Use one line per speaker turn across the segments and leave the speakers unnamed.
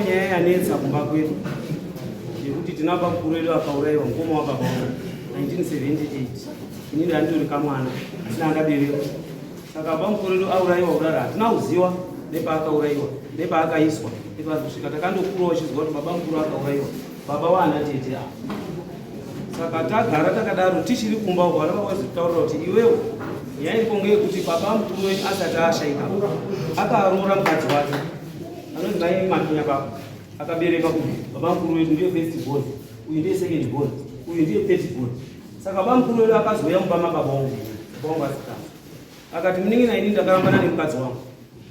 Nyaya yanetsa kumba kwedu yekuti tinaba mukuru wedu akaurayiwa mukoma wababa wangu 1978 inini handori kamwana asina angabereka. Saka baba mukuru wedu aurayiwa kudaro hatina kuziva nepaakaurayiwa nepaakaiswa nepazosvika takandokurawo chizwa kuti baba mukuru akaurayiwa baba waana tete. Saka tagara takadaro tichiri kumba uko vana vakwazi kutaurira kuti iwewo yairipo ngeyekuti baba mukuru wedu asati ashaika akaroora mukadzi wake anonzi mai Makinya baba akabereka kuti baba mukuru wedu ndiye first born, uyu ndiye second born, uyu ndiye third born. Saka baba mukuru wedu akazouya mumba mababa vangu vasikana akati munin'ina ini ndakarambana nemukadzi wangu,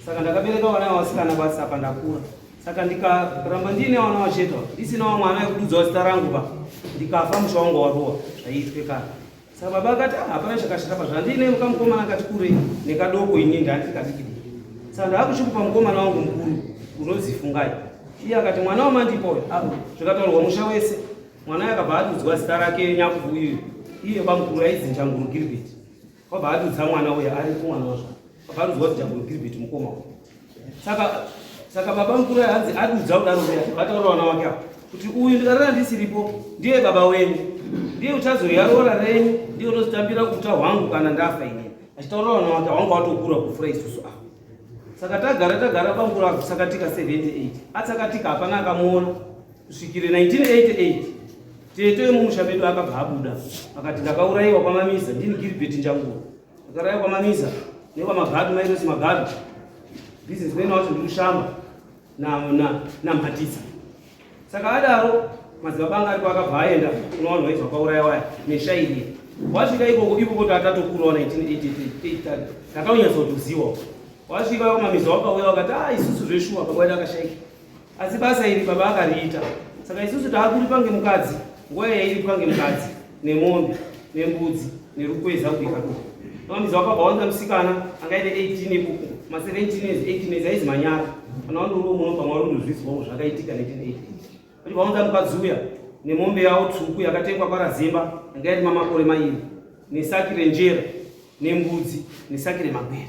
saka ndakabereka vana vavasikana basi apa ndakura. Saka ndikaramba ndiine vana vacheta ndisinawo mwana wekududzawo zita rangu pa ndikafa musha wangu warowa zvaiitwe kare. Saka baba akati hapana chakashata pa zvandine mukamukomana akati kurei nekadoko ini ndandiri kadikidi. Saka ndaakushukupa mukomana wangu mukuru unonzi Fungai. Iye akati mwana wamandipo zvikataurwa musha wese. Mwana akabva adudzwa zita rake Nyakubu iye baba mukuru aizi Njanguru Gilbert. Wabva adudza mwana uya ari kumwana wazvo. Wabva adudzwa kuti Njanguru Gilbert mukoma wake. Saka baba mukuru hanzi adudza kudaro uya vataura vana wake apa kuti uyu ndikarara ndisiripo ndiye baba wenyu, ndiye uchazoyarora renyu, ndiye unozotambira kuta hwangu kana ndafa inini. Achitaura vana wake hwangu watokura kufura isusu apa. Saka tagara pamukuru akusakatika 78 atsakatika hapana akamuona kusvikire 1988 tete wemumusha medu akabva abuda akati ndakaurayiwa kwamamiza ndini Gilbert Njanguru. Akarayiwa kwamamiza nekwamagadu Mairosi Magadu businessman wacho ndikushamba namhatisa. Saka adaro madzibaba ari kwakabva aenda kuna vanhu vaizwa kwaurayiwa neshairi wasvika ikoko tatatokurawo 1988 takaunyatsotoziwa. Wasvika kumamiza wakauya wakati isusu zveshuwa baba wedu akashaika asi basa iri baba akariita. Saka isusu taakuripa ngemukadzi nguva yairipa ngemukadzi nemombe nembudzi nerukweza kubika doko. Mamiza wakabva wanza musikana angaite 18 ipuku ma 17 years 18 years aizi Manyara kana wandoriwo muno pamwari unozvizwawo zvakaitika 1988 kuti vaunza mukadzi uya nemombe yawo tsvuku yakatengwa parazimba angaiti mamakore mairi nesaki renjera nembudzi nesaki remagwere.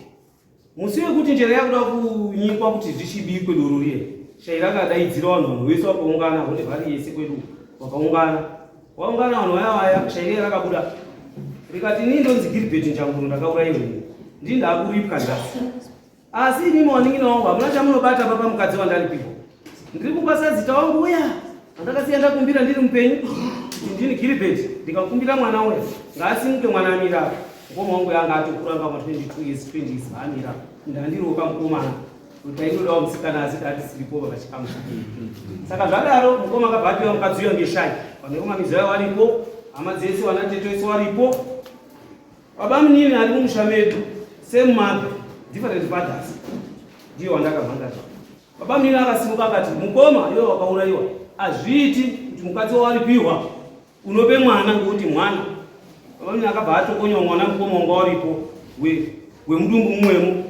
Musi wekuti njera yakuda kunyikwa kuti zvichibikwe doro riye shairi akadaidzira vanhu vese vakaungana kuti vari yese kwedu vakaungana vaungana vanhu vaya shairi rakabuda rikati ini ndonzi Gilbert Njanguru ndakaurayiwa ndini ndakuripwa ndasi asi inimi waning'ina wangu hamuna chamunobata papa mukadzi wandaripiwa. Ndiri kupasa zita wangu uya andakasiya ndakumbira ndiri mupenyu kuti ndini Gilbert ndikakumbira mwana uya ngaasimuke mwana amira. Mukoma wangu yanga atokura ngama 22 years 20 years amira ndandiroka mukomana utainodawo musikana asi atisiripo pakachikamu. Saka zvadaro mukoma akabhatiwa mukadzi uya ngeshai vanekumamiza yawo varipo hama dzese vanatete vese varipo. Baba munini ari mumusha medu same mother different fathers ndiye wandakamhanga. Baba munini akasimuka akati mukoma iwe wakaurayiwa azviiti kuti mukadzi wawaripiwa unope mwana ngekuti mwana. Baba munini akabva atokonya mwana mukoma wanga waripo wemudumbu mumwemo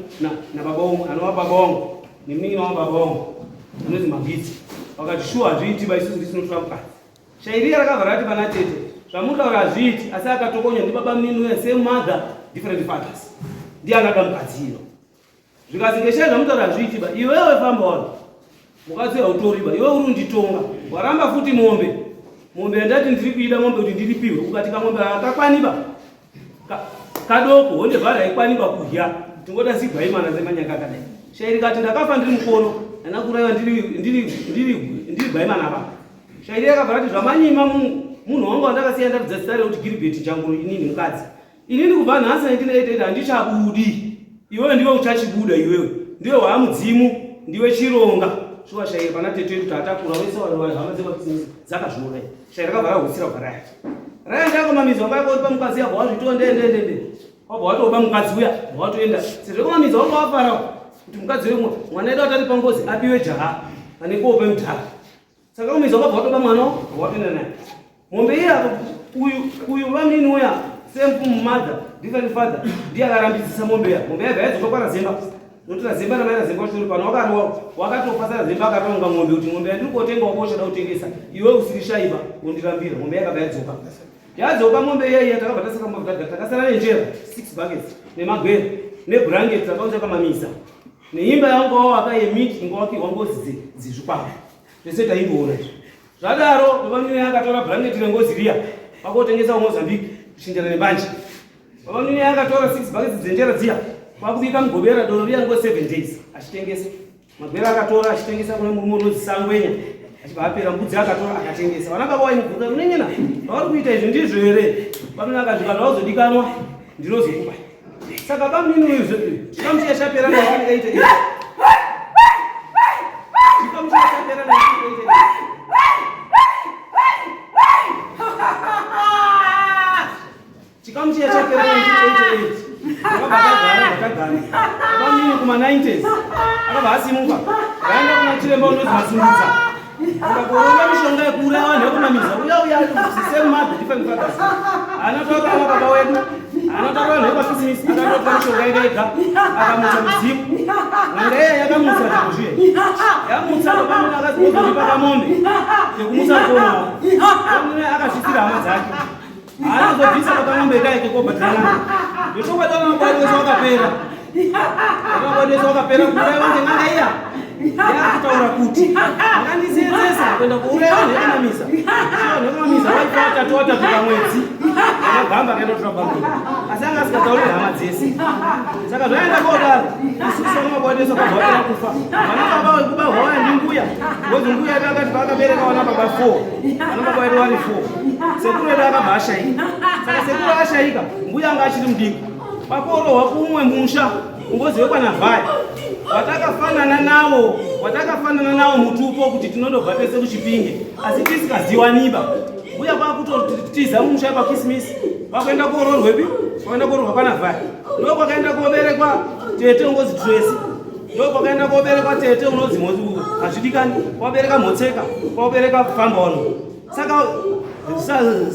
nababa wangu anova baba wangu nemunini wa baba wangu anonzi Mabhidzi. Vakati shuwa azviiti baisusu ndisinotora mukadzi. Shairi rakabva rati pana tete zvamutaura azviiti asi akatokonya ndi baba munini uya same mother different fathers ndiye akada mukadzi ino. Zvikazi ngeshai zvamutaura azviiti ba iwewe famba wano mukadzi hautoriba iwe uri unditonga waramba futi mombe ndati ndiri kuida mombe kuti ndiripiwe ukati kamombe akakwaniba kadoko honde bhara ikwaniba kudya tingoda zigwaimana dzemanyaka kadai. Shairi kati ndakafa ndiri mukono ana kuraiwa ndiri gwaimana pa. Shairi yakabva rati zvamanyima munhu wangu wandakasiya ndabvisa zita rekuti Gilbert Njanguru inini mukadzi inini kubva nhasi 1988 handichabudi. Iwewe ndiwe uchachibuda, iwewe ndiwe waamudzimu, ndiwe chironga. Shuwa shairi pana tete kuti atakura wese vanhu hama dzemabusiness dzakazviona. Shairi rakabvara husira kugara. Raenda kumamizi wanga yakoti pamukadzi yako wazvitondendendende. Wabva watoba mukadzi uya watoenda. Sezvo kumamizi wanga wafara kuti mukadzi wedu mwana wedu atari pangozi apiwe jaha ane kope mutara. Saka kumamizi wanga watoba mwana watoenda naye. Mombe iya uyu vamini uya same mother different father ndiye akarambisisa mombe ya. Mombe yabva yadzoka kwarazimba. Notora zimba na maana zimba shuri pano wakatopasara zimba akatonga ng'ombe kuti ng'ombe yandiri kotenga wakoshada kutengesa iwe usirishaiba undirambira. Ng'ombe yakabva yadzoka. Yadzoka mombe iya takabva tasaka mombe takasara nenjera 6 buckets nemagwere neblanket dzakaunza kamamisa neimba yangu wawaka yemiti ingowaki wangozi dzizvikwapa zvese taimboona. Zvadaro baba akatora blanket rengozi riya wakotengesa kuMozambique kushinjana nebanje. Baba akatora 6 buckets dzenjera dziya kwakubika mugobera doro riya ngo 7 days achitengesa. Magwera akatora achitengesa kune murume unozisangwenya achibapera mbudzi akatora akatengesa. Vana baba waimubvunza unenyena vari kuita izvi ndizvo here? Baba akazvika ndawazodikanwa ndinozokupa. Saka bamini uyu chikamuchiya chapera 1988 chikamuchiya chapera 1988 chikamuchiya chapera 1988 akabva bamini kuma 90s akabva asimuka akaenda kuna chiremba unonzi Masundudza akakoronga mishonga yekuuraya vanhu vekumamiza uya sisemu madha different fathers anotaura baba wedu anotaura vanhu vepakrisimisi akandopa mishonga yake yega akamutsa mudzimu mwanga iya yakamutsa zvikuzviye yamutsa bamini akazozodipa kamombe yekumutsa mukoma wako bamini akazvisira hama dzake anozobvisa pakamombe kaike kobhadharana ndochokwatana mabwadesa wakapera mabwadesa wakapera kuuraya vange nganga iya yakutaura kuti akandisenzesa kuenda kuuraya vanhu vekumamisa vanhu vekumamisa vaitatu pamwedzi anogamba akaendotora bambiri asi anga asikataurire hama dzese. Saka zvaenda kodaro isusu mabwadesa kabvaapera kufa vana baba vekuba hwaya ndimbuya ngozi mbuya edu akati paakabereka vana baba 4 vana baba vedu vari 4 sekuru edu akabva ashayika. Saka sekuru ashayika mbuya anga achiri mudiki pakorohwa kumwe musha ngozi wekwanavhaya watakafanana nawo mutupo kuti tinondobva pese kuchipinge asi tisikaziwaniba. Mbuya kwakutotiza mumusha pakrisimisi kwakuenda kororwepi kwaenda kororwa kwanavhaya ndokwakaenda koberekwa tete ungozi Tracy ndokwakaenda koberekwa tete unonzi hazvidikani kwabereka Motseka kwabereka Famba wano.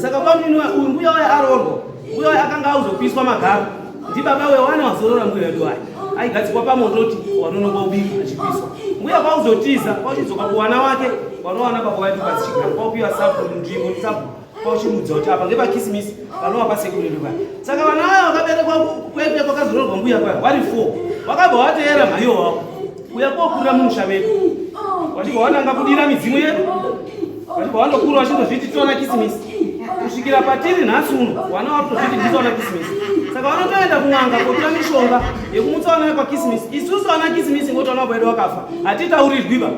Saka kwamini uyu mbuya waya arorwa mbuya waya akanga auzopiswa magaro ndibaba wewana wazorora mbuya wedu waya aigadzikwa pamototi wanonongobika achipiswa. Mbuya kwauzotiza kwauchidzoka kuwana wake wanowana baba wedu kadzika kwaupiwa sapu nzvimbo sapu kwauchimudza kuti apa ngepakrisimisi vanova pasekuru vedu vaya. Saka vana vaya vakaberekwa kwete kwakazororwa mbuya kwaya vari 4 vakabva vateera mhaiyo wavo uya kokura mumusha medu vachibva vanangabudira midzimu yedu vachibva vandokura vachindozviti tona krisimisi kusvikira patiri nhasi uno vana vatozviti nditona krisimisi. Saka vanotoenda kun'anga kotora mishonga yekumutsa vana vepakrisimisi. Isusu vana krisimisi ngoti vana vedu vakafa hatitaurirwiba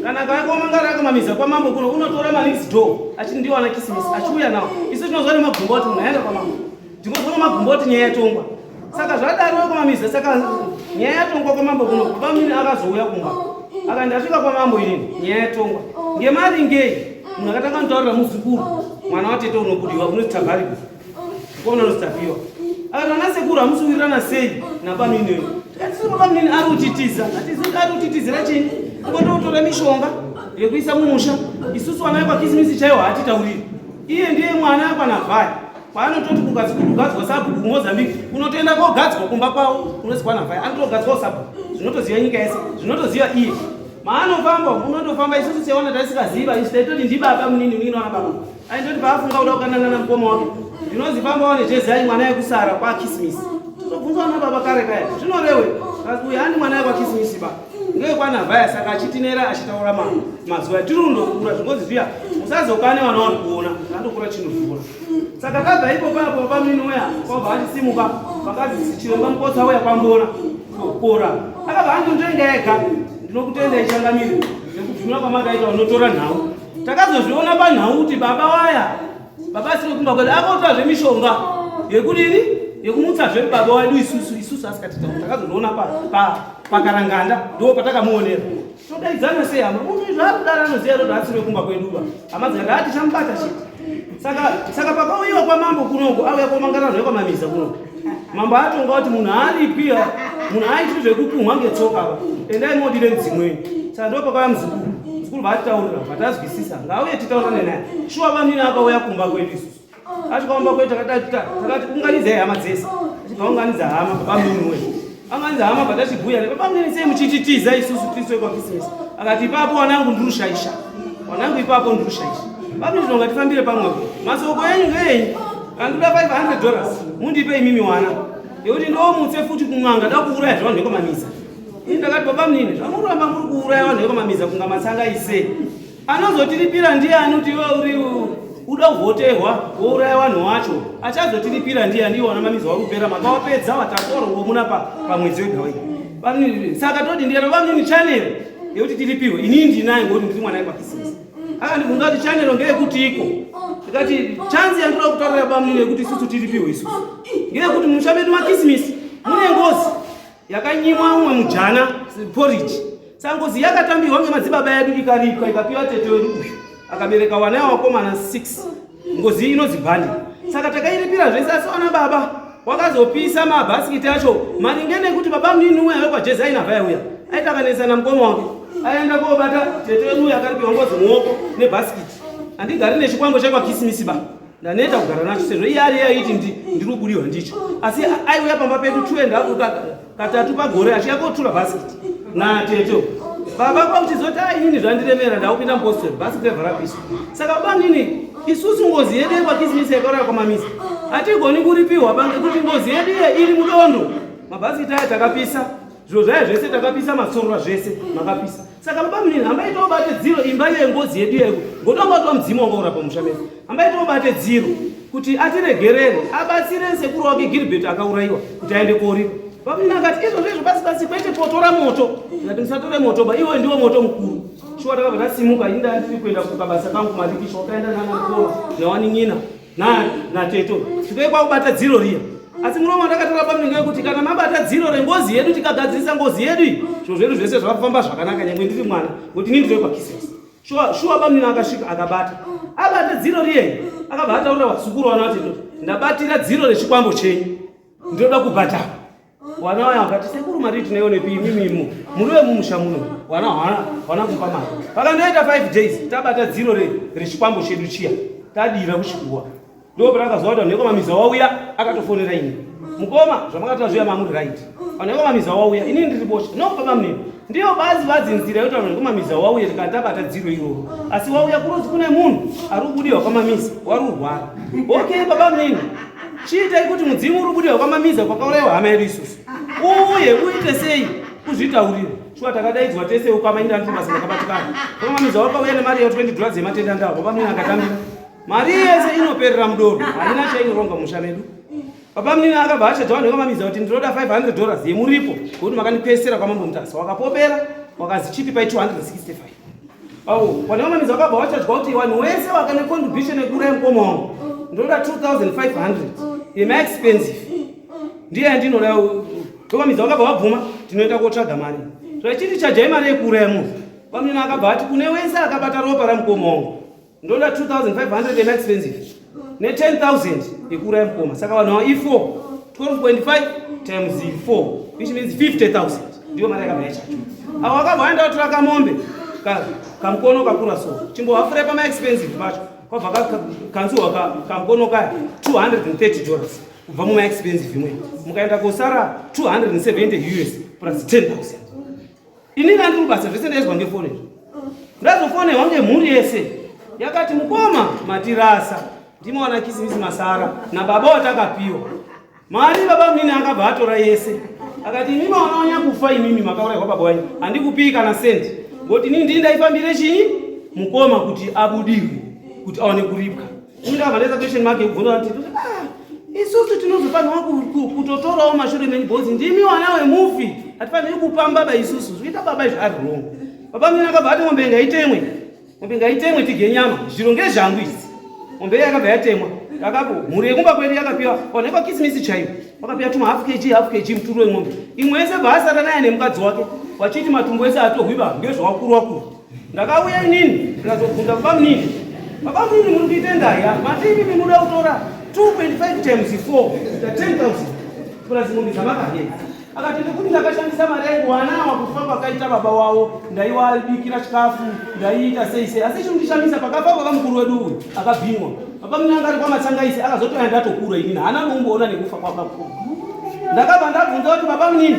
kana kayakomangara akamamiza kwamambo kuno unotora manix door achiti ndiwo vana krisimisi achiuya nawo. Isu tinozwa nemagumboti munhu aenda kwamambo ndinozwa nemagumboti nyaya yatongwa. Saka zvadaro wekumamiza. Saka nyaya yatongwa kwamambo kuno bamini akazouya kumba akandi asvika kwamambo inini nyaya yatongwa ngemari ngei munhu akatanga kutaurira muzukuru mwana watete unobudiwa unozitabhariku kona unozitapiwa akati vana sekuru hamusuwirirana sei napamini tikatisipa pamini ari kutitiza ari kutitizira chini ungototora mishonga yekuisa mumusha. Isusu vana vepakrisimisi chaiwo hatitauriri. Iye ndiye mwana akwanavhaya kwaanototi kugadzwa sabhuku kuMozambique unotoenda kogadzwa kumba kwavo unozi kwanavhaya anotogadzwawo sabhuku zvinotoziva nyika yese zvinotoziva iye maanofamba unotofamba. Isusu sewana taisikaziva isu taitoti ndibaba munini wana baba aindoti paafunga kuda kukananana mukoma wake ndinozi famba wane jezi ai mwana yekusara kwakrisimisi tobvunza vana baba kare kaya zvinorewe uyu hani mwana yekwakrisimisi ba ngekwanavhaya. Saka achitinera achitaura mazuva atiri kundokura zvingozi zviya musazokane vana vari kuona andokura chinodhura. Saka tabva ipo papo pamini uya kwabva achisimuka vakazi chiremba mukotsa uya kwambona kora akabva andondenga ega ndinokutenda ichangamire nekubvumira kwamakaita unotora nhau. Takazozviona panhau kuti baba waya baba asiri kumba kwedu akotora zvemishonga yekudini yekumutsa zve baba wedu isusu asikatita takazoona pakaranganda ndo patakamuonera todaidzana sei hama munhu zvaakudara anoziya kuti asiri wekumba kweduba hama dzikati tichamubata chiti saka pakauyiwa kwamambo kunoko auya komangarano yekwamamiza kunoko mambo atonga kuti munhu aaripiya munhu aiti zvekukumwa ngetsoka endai modire mudzimweni saka ndo pakauya muzukuru vatitaurira vatazwisisa ngauye titaurane naye shuwa vanini akauya kumba kwedu isusu achikaumba kwedu takati unganidzai hama dzese achikaunganidza hama babamnini wedu anganidza hama patachibhuya babamnini sei muchititiza isusu tisoe kwakrisimasi akati ipapo wanangu ndirushaisha wanangu ipapo ndirushaisha babamnini tinonga tifambire pamwepo masoko enyu ngeenyu andida $500 mundipe imimi wana yekuti ndomutse futi kumwanga dakuuraya zvavanhu vekomamisa ini ndakati babamnini zvamuramba muri kuuraya vanhu vekomamisa kunga matsanga ise anozotiripira ndiani kuti iwe uri uda kuvhoterwa wouraya vanhu vacho achazotiripira ndiani iwona mamizi warupera makawapedza watakorongomuna pamwedzi wega wega saka toti ndiyero babamnini chanero yekuti tiripiwe inini ndinaye ngoti ndiri mwana wekwakrisimasi akandibvunza kuti chanero ngeyekuti iko ndikati chanzi yandinoda kutaurira babamnini yekuti isusu tiripiwe isusu ngeyekuti musha medu makrisimisi mune ngozi yakanyimwa umwe mujana porridge saka ngozi yakatambirwa ngemadzibaba edu ikaripwa ikapiwa tete wedu uyu akabereka wana wakomana 6 ngozi inonzi bhandi saka takairipira zvese asi wana baba wakazopisa mabhasikiti acho maringe nekuti babamnini uya wekwajezi ainabva uya aitakanesana mukoma wake aenda kobata tete wedu uya akaripiwa ngozi muoko nebhasikiti handigari nechikwambo chekwakrisimisi ba ndaneta kugara nacho sezvo iye ari yaiti ndiri kubudiwa ndicho asi aiuya pamba pedu 2.5 pagore achiyakotura bhasikiti nateto baba kwakuchizoti inini zvandiremera ndakupinda mupostori bhasikiti revharapiswa saka babamnini isusu ngozi yedu yekwakrisimisi yakauraya kwamamizi hatigoni kuripiwa ngekuti ngozi yedu iye iri mudondo mabhasikiti aya takapisa zviro zvaya zvese takapisa masorora zvese makapisa saka babamnini hambai tobate dziro imba yengozi yedu yeku ngotongatwa mudzimu wakaura pamusha medu hambai tobate dziro kuti atiregerere abatsire sekuru wake Gilbert akaurayiwa kuti aende koripa babamnini akati izvo zvezvo basi kwete potora moto ngati musatore moto ba iwe ndiwo moto mukuru shuwa takabva tasimuka inda ndiri kuenda kukabasa kangu marikisho wakaenda nanamukoma nawanin'ina nateto tikoye kwakubata dziro riya asi munomo ndakataura babamnini ngekuti kana mabata dziro rengozi yedu tikagadzirisa ngozi yedu zviro zvedu zvese zvakafamba zvakanaka nyangwe ndiri mwana kuti ini ndiri kwakrisimasi shuwa babamnini akasvika akabata abata dziro riye akabva ataurira vasukuru wana kuti ndabatira dziro rechikwambo chenyu ndinoda kubata wana waya wakati sekuru mari tinaiwonepi imimimo muriwe mumusha muno wana kupa mari pakandoita 5 days tabata dziro rechikwambo chedu chiya tadira kuchikuwa ndo pakazwa kuti nekomamiza wauya akatofonera ini mukoma zvamakatira zviya mamuri right nekomamiza wauya inini ndiri bosha no babamnini ndiyo bazi nzira yekuti nekomamiza wauya tikatabata dziro iroro asi wauya kurozi kune munhu ari kubudiwa kwamamiza wari kurwara okay babamnini chiitai kuti mudzimu uri kubudiwa kwamamiza kwakaurayiwa hama yedu isusu uye uite sei kuzvitaurira shuwa takadaidzwa tese ukamainda ndimasa ndakabatikana kwamamiza wakauya nemari ya $20 yematenda ndawo babamnini akatambira mari yese inoperera mudoro harina chainoronga musha medu babamnini akabva achadza vanhu vekamamiza kuti ndinoda $500 yemuripo kuti makandipesera kwamambo mutasa wakapopera wakazi chipi 265 pane vamamiza vakabva vachadya kuti vanhu wese wakane contribution yekuuraya mukoma wangu ndinoda 2500 yemaexpensive ndiye yandinoda vekamamiza vakabva vabvuma tinoenda kotsvaga mari zvachiti chajai mari yekuuraya munhu babamnini akabva ati kune wese akabata ropa ramukoma wangu ndoda 2500 yemaexpensive ne10,000 yekuuraya mukoma saka vanhu vava i4 12.5 times 4 which means 50,000 ndiyo mari yakabva yachacho avo vakabva vaenda kutora kamombe kamukono kakura so chimbohafure pamaexpensive pacho kwabva kanzuhwa kamukono kaya $230 kubva mumaexpensive imwe mukaenda kosara 270 US plus 10,000 inini andiri kubasa zvese ndaizwa ngefoni ndazofonerwa ngemhuri yese yakati mukoma matirasa ndimawana kisimisi masara nababa watakapiwa mari babamnini akabva atora yese akati imimi wanaonya kufa imimi makaurayirwa baba wanyu handikupi kana sendi ngoti inini ndini ndaifambire chinyi mukoma kuti abudiwe kuti aone kuripwa imi ndakabva ndaisa question mark yekubvunza kuti isusu tinozofanirwa kutotorawo mashure menibhodzi ndimi wana wemufi hatifaniri kupamba baba isusu zvikuita baba izvi ari wrong babamnini akabva ati mombe ngaitemwe tigye nyama zviro ngezvangu idzi mombe yakabva yatemwa akapo mure kumba kweli akapiwa onekwa kisimisi chaiwo wakapiwa tuma half kg mturu weng'ombe imwese basa naye nemukadzi wake wachiti matumbo ese atohwiba ngezvawakuru wakuru ndakauya inini ndikazobvunza baba munini muri kuita ndaya matini munoda kutora 2.5 times 4 10,000 plus ng'ombe dzamakahedza akati ndikuti ndakashandisa mari yangu wanawa kufa kwakaita baba wavo ndaiwabikira chikafu ndaiita sei asi chindishamisa pakafa baba mukuru wedu uyu akabhinwa baba munanga ari kwamatsangaisi akazotoya ndatokura inini haana kumboona nekufa kwababa ndakabva ndabvunza kuti baba munini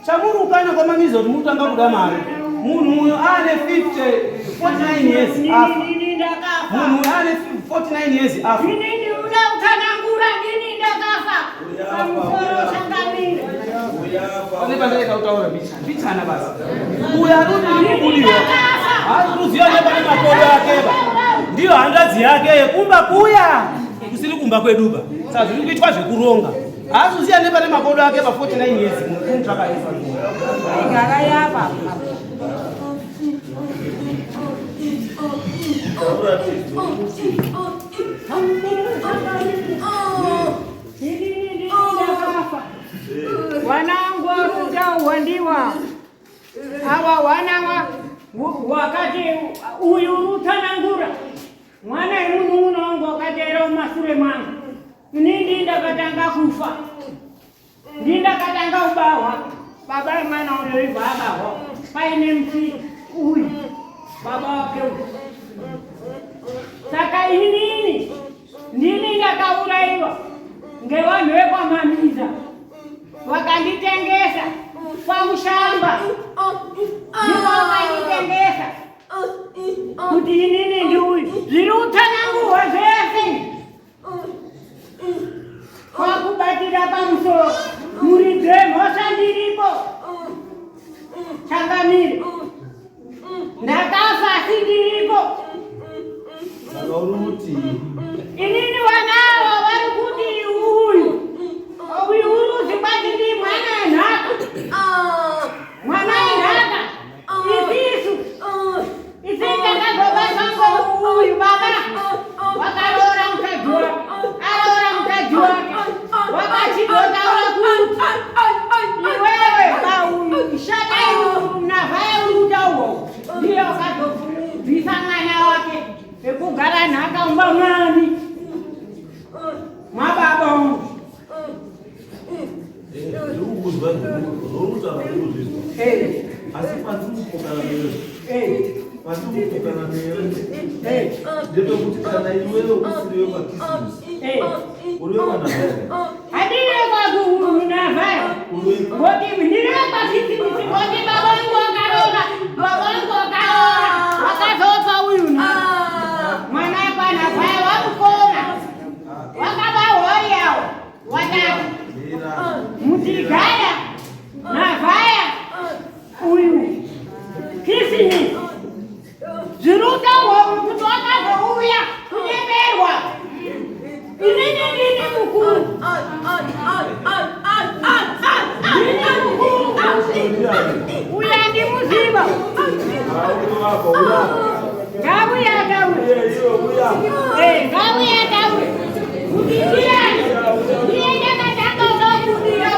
chamuri ukanya kwamamiza kuti murikutanga kuda mari munhu uyu ane 49 years afa munhu ane 49 years afa pane pandaita kutaura mbichana basi uyo anodiudiwa haazikuziva nepane makodo akeba ndiyo handazi yake kumba kuya kusiri kumba kweduba saka zviri kuitwa zvekuronga haazikuziva nepane makodo ake pa 49 years mutsvakaisa igara yapa
wanangu waruda uwandiwa hawa wanawa wakati uyu utanangura mwana imunu unongo wakatera umasure mwangu nindi ndakatanga kufa ndindakatanga ubawa baba mwana uyo iva abawa paine mti uyu baba wake uyu saka inini ndini ndakauraiwa ngevanhu vekwamamiza wakanditengesa pamushamba ndipo wakanditengesa kuti inini ndi uyu zviri utsananguhwa zvese kwakubatira pamusoro muri dzemhosva ndiripo changamire ndakafa asi ndiripo inini wanavo vari kuti uyu uruzi kwati ndi mwana enhaka mwana enhaka isisu isindakazobasango uyu baba wakaroora mukadzi wake aroora mukadzi wake wakachidotaura kuti iwewe pauyu shatai navhaya urutawo ndiye wakazobvisa mwana wake ekugara nhaka umba mwani mwababa umu
asi patimukokana newe ndetokuti kana iwewe usiriwe pakisimusi uriwe kwanavhaya
handire kwakunavhaya ngoti ndiriwe pakisimusi ngoti baba vangu vakaroora vakazopa uyu mwana kwanavhaya vamukona vakavahoriyawo watatu mutigaya navhaya uyu krisini zvirutaurwa kuti wakazouya kunyemerwa inini ndini mukuru uya ndimuziva ngavuyataure ngavuyataure kuti ndiyani ndiye ndakatanga uzokudira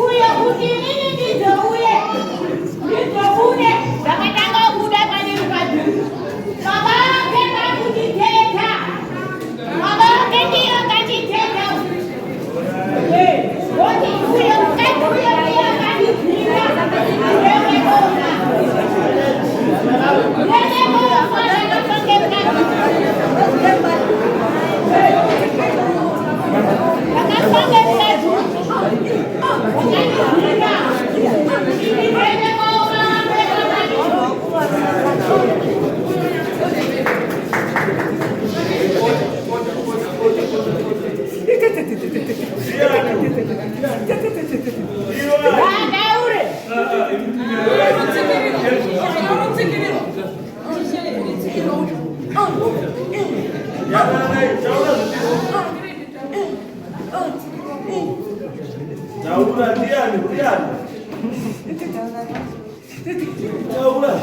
uye kuti inini ndizouye ndakatanga kuda pane mukadzi baba vake vakutiteta baba vake ndiyo katiteta kuti uye mukadzi uyo ndiyo katibvira ndekekona ndakasonge mukadzi
Taura ndiani Taura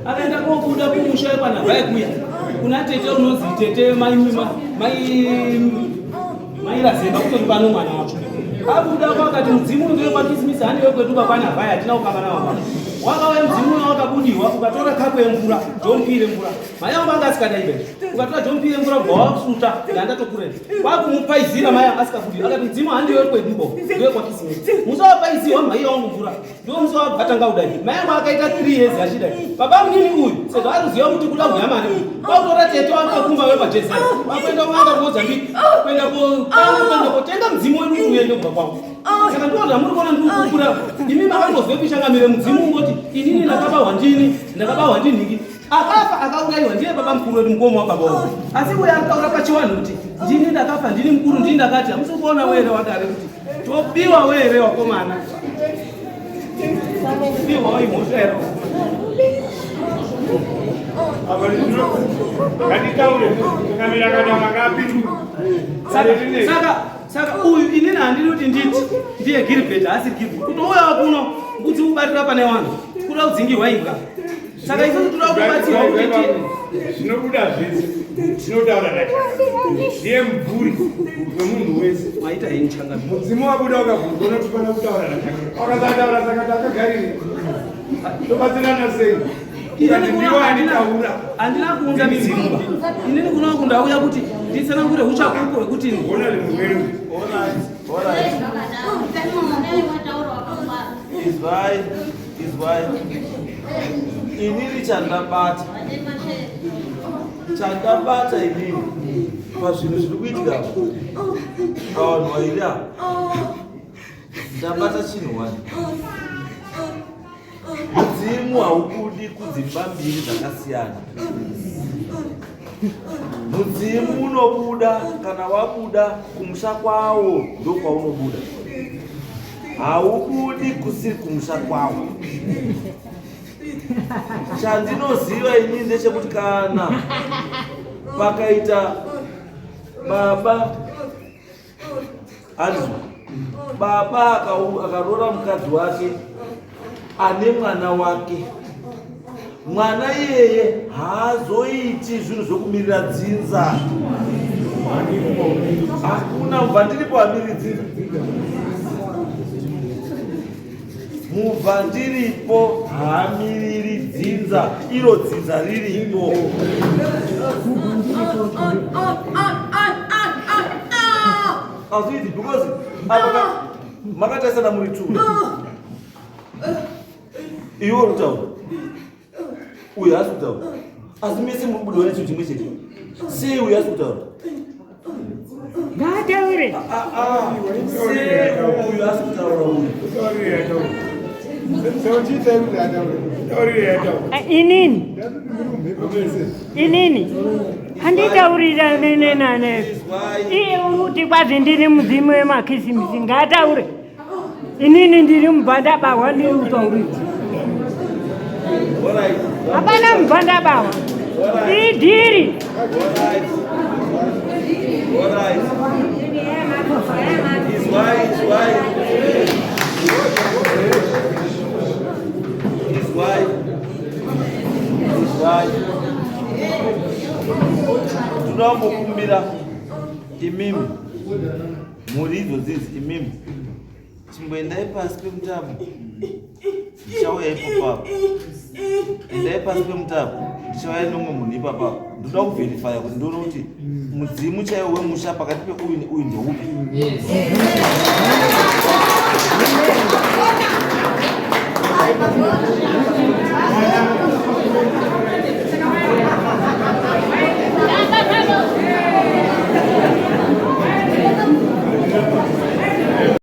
akaenda kobuda kumusha pana vai kuya kuna tete unozi tete mairazemba kutori pano mwana wacho abuda kwakati mudzimu unenge kwakismisi handi wekwetuka kwana vai hatina kukamana wapa wakauya mudzimu una wakabudiwa ukatora kapu yemvura jompire mvura maya wangu anga asikadaibe ukatora jompire mvura bva wakusuta ndandatokureni wakumupaizira maya asikabudi akati mudzimu handi wekweduko ndewekwakismisi musawapaiziwa mhaiya wangu mvura ndo musawabhatanga udai maya wangu akaita 3 years achidai baba munini uyu sezvo ariziva kuti kuda kunyamani wakutora tete wakakumba wepajezera wakuenda kuanga kumozambiki kuenda kotenga mudzimu wedu kuti uende kubva kwangu saka ndozva muri kuona ndikukura imi makangozvepishangamire mudzimu ungoti inini ndakabarwa ndiniki akafa akaurayiwa ndiye baba mukuru wedu mukoma wababa wangu asi uye akaura pachiwanhu kuti ndini ndakafa ndini mukuru ndini ndakati hamusi kuona were wadare kuti tobiwa were wakomana biwa waimosvero saka uyu inini handiri kuti nditi ndiye Gilbert asiri Gilbert kutouya kuno kuti ubatira pane vanhu kuda kudzingirwa imbwa saka isusu toda kubatsirwa kuti
zvinobuda zvese tinotaura ndiye mubvuri wemunhu wese
maita hei changa
mudzimu wabuda ukabvurwa unotofana kutaura nachake akasataura saka takagarire tobatsirana sei
handina kuunza midzimu inini kuno kundauya kuti nditsanangure uchakuko wekuti
izwai inini chandabata inini pazvinhu zviri kuitika pavanhu vairi ava ndabata chinhu wani mudzimu haubudi kudzimba mbiri dzakasiyana mudzimu unobuda kana wabuda kumusha kwawo ndokwaunobuda haubudi kusiri kumusha kwawo chandinoziva inini ndechekuti kana pakaita baba anzwa baba akarora mukadzi wake ane mwana wake mwana iyeye haazoiti zvinhu zvokumirira dzinza hakuna mubva ndiripo hamiri dzinza mubva ndiripo hamiriri dzinza iro dzinza riripo hazviiti because apa makataisana muri tura iwo rutaura uyu hasi kutaura asi mese muri kubudiwa nechinhu chimwe chete sei uyu hasi kutaura
ngataure
sei uyu hasi kutaura uyu
inini handitaurira nenenane iye uruti kwazi ndiri mudzimu wemakhisimisi ngataure inini ndiri mubvandabarwa ndiri utauriti hapana mubvandabarwa idhiri
tunombokumbira imimi muri idzo dzidzi imimi chimboendai pasi pemutabo ndichauya ipapapo endai pasi pemutabo ndichauya nomwe munhu ipapapo ndoda kuvherifaya kuti ndoona kuti mudzimu chaiwo wemusha pakati peuyu neuyu ndeupi